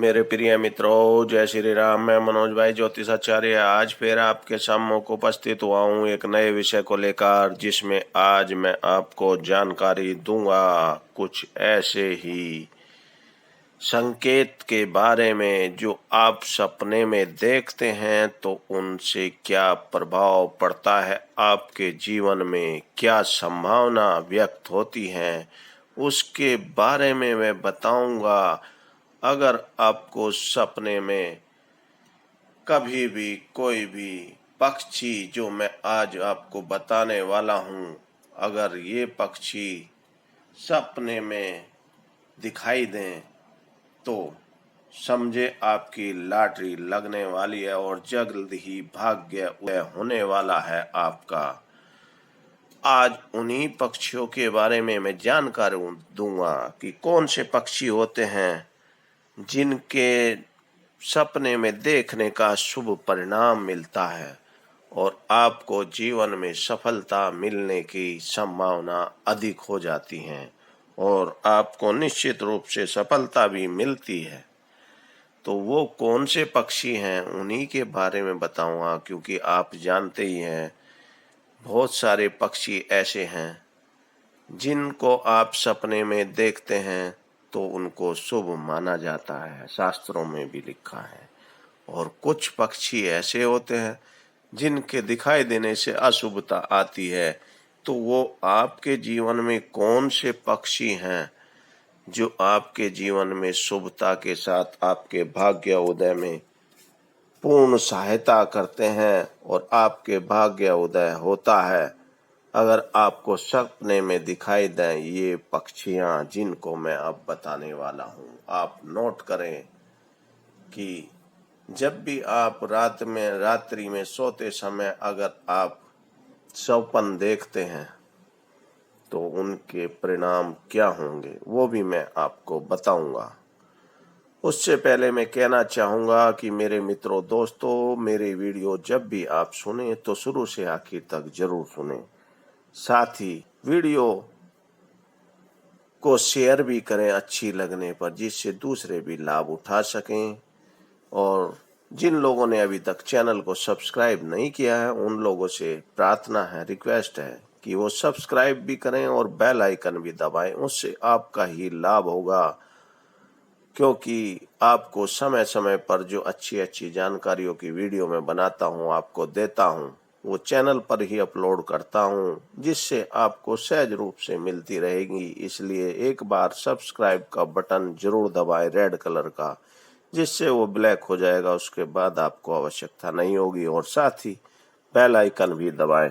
मेरे प्रिय मित्रों, जय श्री राम। मैं मनोज भाई ज्योतिषाचार्य आज फिर आपके सम्मुख उपस्थित हुआ हूँ एक नए विषय को लेकर, जिसमें आज मैं आपको जानकारी दूंगा कुछ ऐसे ही संकेत के बारे में जो आप सपने में देखते हैं तो उनसे क्या प्रभाव पड़ता है, आपके जीवन में क्या संभावना व्यक्त होती है, उसके बारे में मैं बताऊंगा। अगर आपको सपने में कभी भी कोई भी पक्षी जो मैं आज आपको बताने वाला हूँ, अगर ये पक्षी सपने में दिखाई दें तो समझे आपकी लॉटरी लगने वाली है और जल्द ही भाग्य उदय होने वाला है आपका। आज उन्हीं पक्षियों के बारे में मैं जानकारी दूंगा कि कौन से पक्षी होते हैं जिनके सपने में देखने का शुभ परिणाम मिलता है और आपको जीवन में सफलता मिलने की संभावना अधिक हो जाती है और आपको निश्चित रूप से सफलता भी मिलती है। तो वो कौन से पक्षी हैं उन्हीं के बारे में बताऊंगा, क्योंकि आप जानते ही हैं बहुत सारे पक्षी ऐसे हैं जिनको आप सपने में देखते हैं तो उनको शुभ माना जाता है, शास्त्रों में भी लिखा है। और कुछ पक्षी ऐसे होते हैं जिनके दिखाई देने से अशुभता आती है। तो वो आपके जीवन में कौन से पक्षी हैं जो आपके जीवन में शुभता के साथ आपके भाग्य उदय में पूर्ण सहायता करते हैं और आपके भाग्य उदय होता है। अगर आपको सपने में दिखाई दें ये पक्षियां जिनको मैं अब बताने वाला हूं, आप नोट करें कि जब भी आप रात्रि में सोते समय अगर आप स्वप्न देखते हैं तो उनके परिणाम क्या होंगे वो भी मैं आपको बताऊंगा। उससे पहले मैं कहना चाहूँगा कि मेरे मित्रों दोस्तों, मेरे वीडियो जब भी आप सुने तो शुरू से आखिर तक जरूर सुने। साथ ही वीडियो को शेयर भी करें अच्छी लगने पर, जिससे दूसरे भी लाभ उठा सकें। और जिन लोगों ने अभी तक चैनल को सब्सक्राइब नहीं किया है उन लोगों से प्रार्थना है, रिक्वेस्ट है कि वो सब्सक्राइब भी करें और बेल आइकन भी दबाएं। उससे आपका ही लाभ होगा, क्योंकि आपको समय समय पर जो अच्छी अच्छी जानकारियों की वीडियो मैं बनाता हूँ, आपको देता हूँ, वो चैनल पर ही अपलोड करता हूँ, जिससे आपको सहज रूप से मिलती रहेगी। इसलिए एक बार सब्सक्राइब का बटन जरूर दबाएं रेड कलर का, जिससे वो ब्लैक हो जाएगा, उसके बाद आपको आवश्यकता नहीं होगी। और साथ ही बेल आइकन भी दबाएं।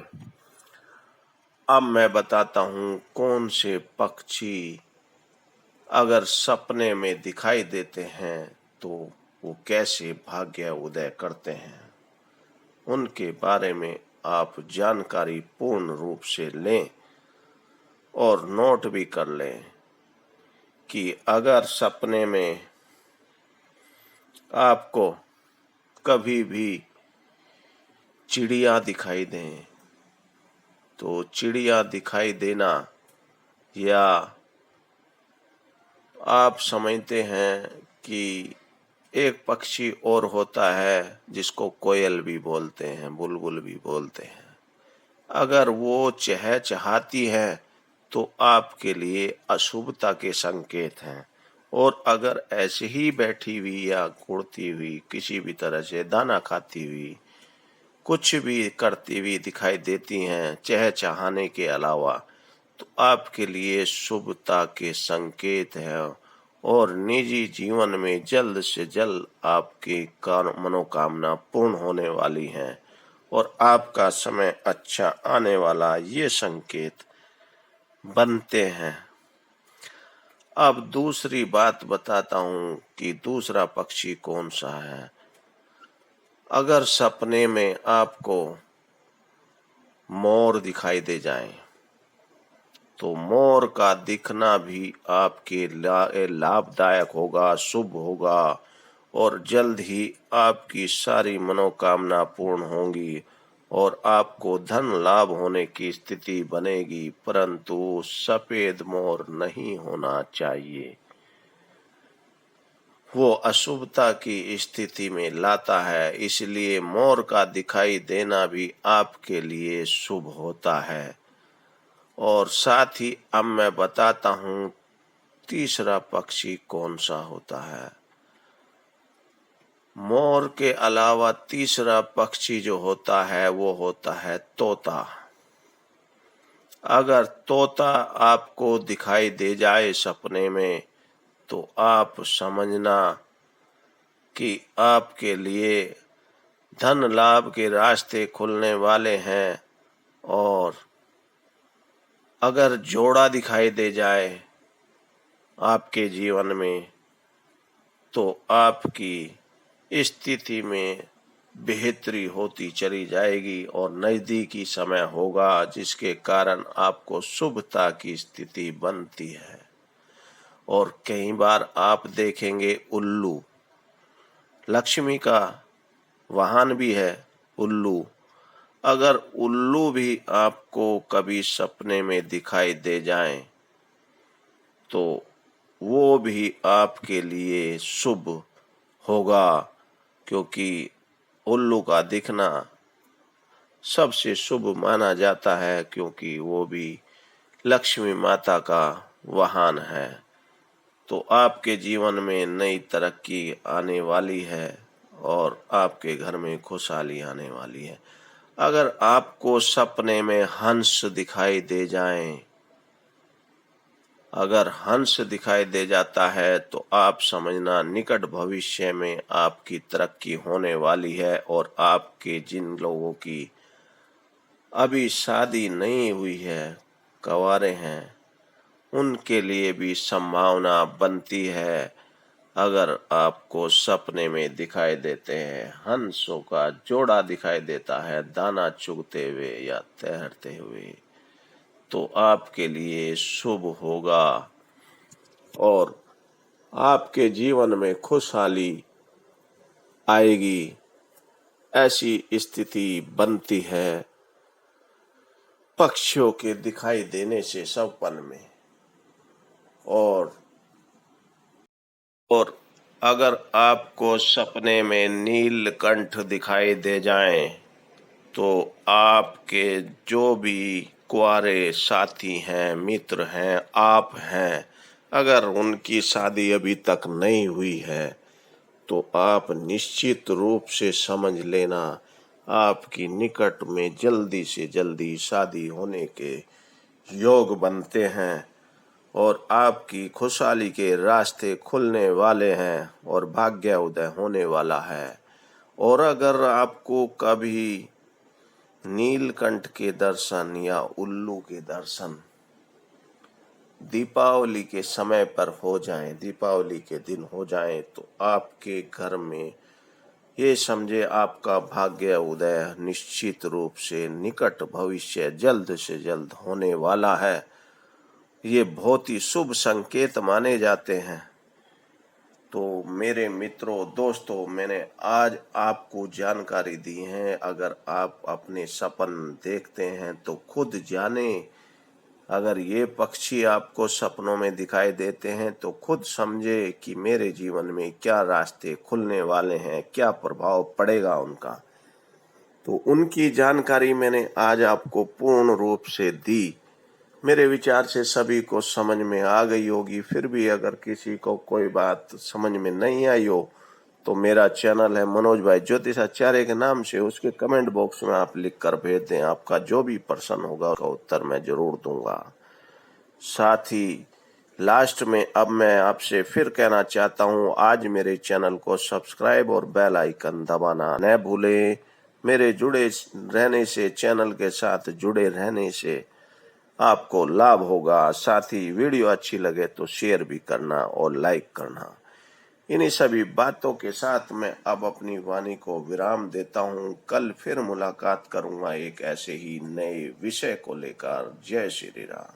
अब मैं बताता हूँ कौन से पक्षी अगर सपने में दिखाई देते हैं तो वो कैसे भाग्य उदय करते हैं, उनके बारे में आप जानकारी पूर्ण रूप से लें और नोट भी कर लें कि अगर सपने में आपको कभी भी चिड़िया दिखाई दें तो चिड़िया दिखाई देना, या आप समझते हैं कि एक पक्षी और होता है जिसको कोयल भी बोलते हैं, बुलबुल भी बोलते हैं, अगर वो चहचहाती है तो आपके लिए अशुभता के संकेत हैं। और अगर ऐसे ही बैठी हुई या उड़ती हुई किसी भी तरह से दाना खाती हुई कुछ भी करती हुई दिखाई देती हैं चहचहाने के अलावा, तो आपके लिए शुभता के संकेत है और निजी जीवन में जल्द से जल्द आपकी मनोकामना पूर्ण होने वाली है और आपका समय अच्छा आने वाला, ये संकेत बनते हैं। अब दूसरी बात बताता हूँ कि दूसरा पक्षी कौन सा है। अगर सपने में आपको मोर दिखाई दे जाए तो मोर का दिखना भी आपके लाभदायक होगा, शुभ होगा और जल्द ही आपकी सारी मनोकामना पूर्ण होंगी और आपको धन लाभ होने की स्थिति बनेगी। परंतु सफेद मोर नहीं होना चाहिए। वो अशुभता की स्थिति में लाता है। इसलिए मोर का दिखाई देना भी आपके लिए शुभ होता है। और साथ ही अब मैं बताता हूँ तीसरा पक्षी कौन सा होता है। मोर के अलावा तीसरा पक्षी जो होता है वो होता है तोता। अगर तोता आपको दिखाई दे जाए सपने में तो आप समझना कि आपके लिए धन लाभ के रास्ते खुलने वाले हैं। और अगर जोड़ा दिखाई दे जाए आपके जीवन में तो आपकी स्थिति में बेहतरी होती चली जाएगी और नजदीकी समय होगा जिसके कारण आपको शुभता की स्थिति बनती है। और कई बार आप देखेंगे उल्लू, लक्ष्मी का वाहन भी है उल्लू। अगर उल्लू भी आपको कभी सपने में दिखाई दे जाएं तो वो भी आपके लिए शुभ होगा, क्योंकि उल्लू का दिखना सबसे शुभ माना जाता है, क्योंकि वो भी लक्ष्मी माता का वाहन है। तो आपके जीवन में नई तरक्की आने वाली है और आपके घर में खुशहाली आने वाली है। अगर आपको सपने में हंस दिखाई दे जाएं, अगर हंस दिखाई दे जाता है तो आप समझना निकट भविष्य में आपकी तरक्की होने वाली है। और आपके जिन लोगों की अभी शादी नहीं हुई है, कंवारे हैं, उनके लिए भी संभावना बनती है। अगर आपको सपने में दिखाई देते हैं हंसों का जोड़ा दिखाई देता है दाना चुगते हुए या तैरते हुए तो आपके लिए शुभ होगा और आपके जीवन में खुशहाली आएगी। ऐसी स्थिति बनती है पक्षियों के दिखाई देने से सपन में। और अगर आपको सपने में नीलकंठ दिखाई दे जाएं तो आपके जो भी कुंवारे साथी हैं, मित्र हैं, आप हैं, अगर उनकी शादी अभी तक नहीं हुई है तो आप निश्चित रूप से समझ लेना आपकी निकट में जल्दी से जल्दी शादी होने के योग बनते हैं और आपकी खुशहाली के रास्ते खुलने वाले हैं और भाग्य उदय होने वाला है। और अगर आपको कभी नीलकंठ के दर्शन या उल्लू के दर्शन दीपावली के समय पर हो जाएं, दीपावली के दिन हो जाएं तो आपके घर में ये समझे आपका भाग्य उदय निश्चित रूप से निकट भविष्य जल्द से जल्द होने वाला है। ये बहुत ही शुभ संकेत माने जाते हैं। तो मेरे मित्रों, दोस्तों, मैंने आज आपको जानकारी दी है। अगर आप अपने सपन देखते हैं तो खुद जाने। अगर ये पक्षी आपको सपनों में दिखाई देते हैं तो खुद समझे कि मेरे जीवन में क्या रास्ते खुलने वाले हैं, क्या प्रभाव पड़ेगा उनका। तो उनकी जानकारी मैंने आज आपको पूर्ण रूप से दी। मेरे विचार से सभी को समझ में आ गई होगी। फिर भी अगर किसी को कोई बात समझ में नहीं आई हो तो मेरा चैनल है मनोज भाई ज्योतिषाचार्य के नाम से, उसके कमेंट बॉक्स में आप लिख कर भेज दें। आपका जो भी प्रश्न होगा उसका उत्तर मैं जरूर दूंगा। साथ ही लास्ट में अब मैं आपसे फिर कहना चाहता हूँ, आज मेरे चैनल को सब्सक्राइब और बेल आइकन दबाना न भूलें। मेरे जुड़े रहने से, चैनल के साथ जुड़े रहने से आपको लाभ होगा। साथ ही वीडियो अच्छी लगे तो शेयर भी करना और लाइक करना। इन्हीं सभी बातों के साथ मैं अब अपनी वाणी को विराम देता हूँ। कल फिर मुलाकात करूंगा एक ऐसे ही नए विषय को लेकर। जय श्री राम।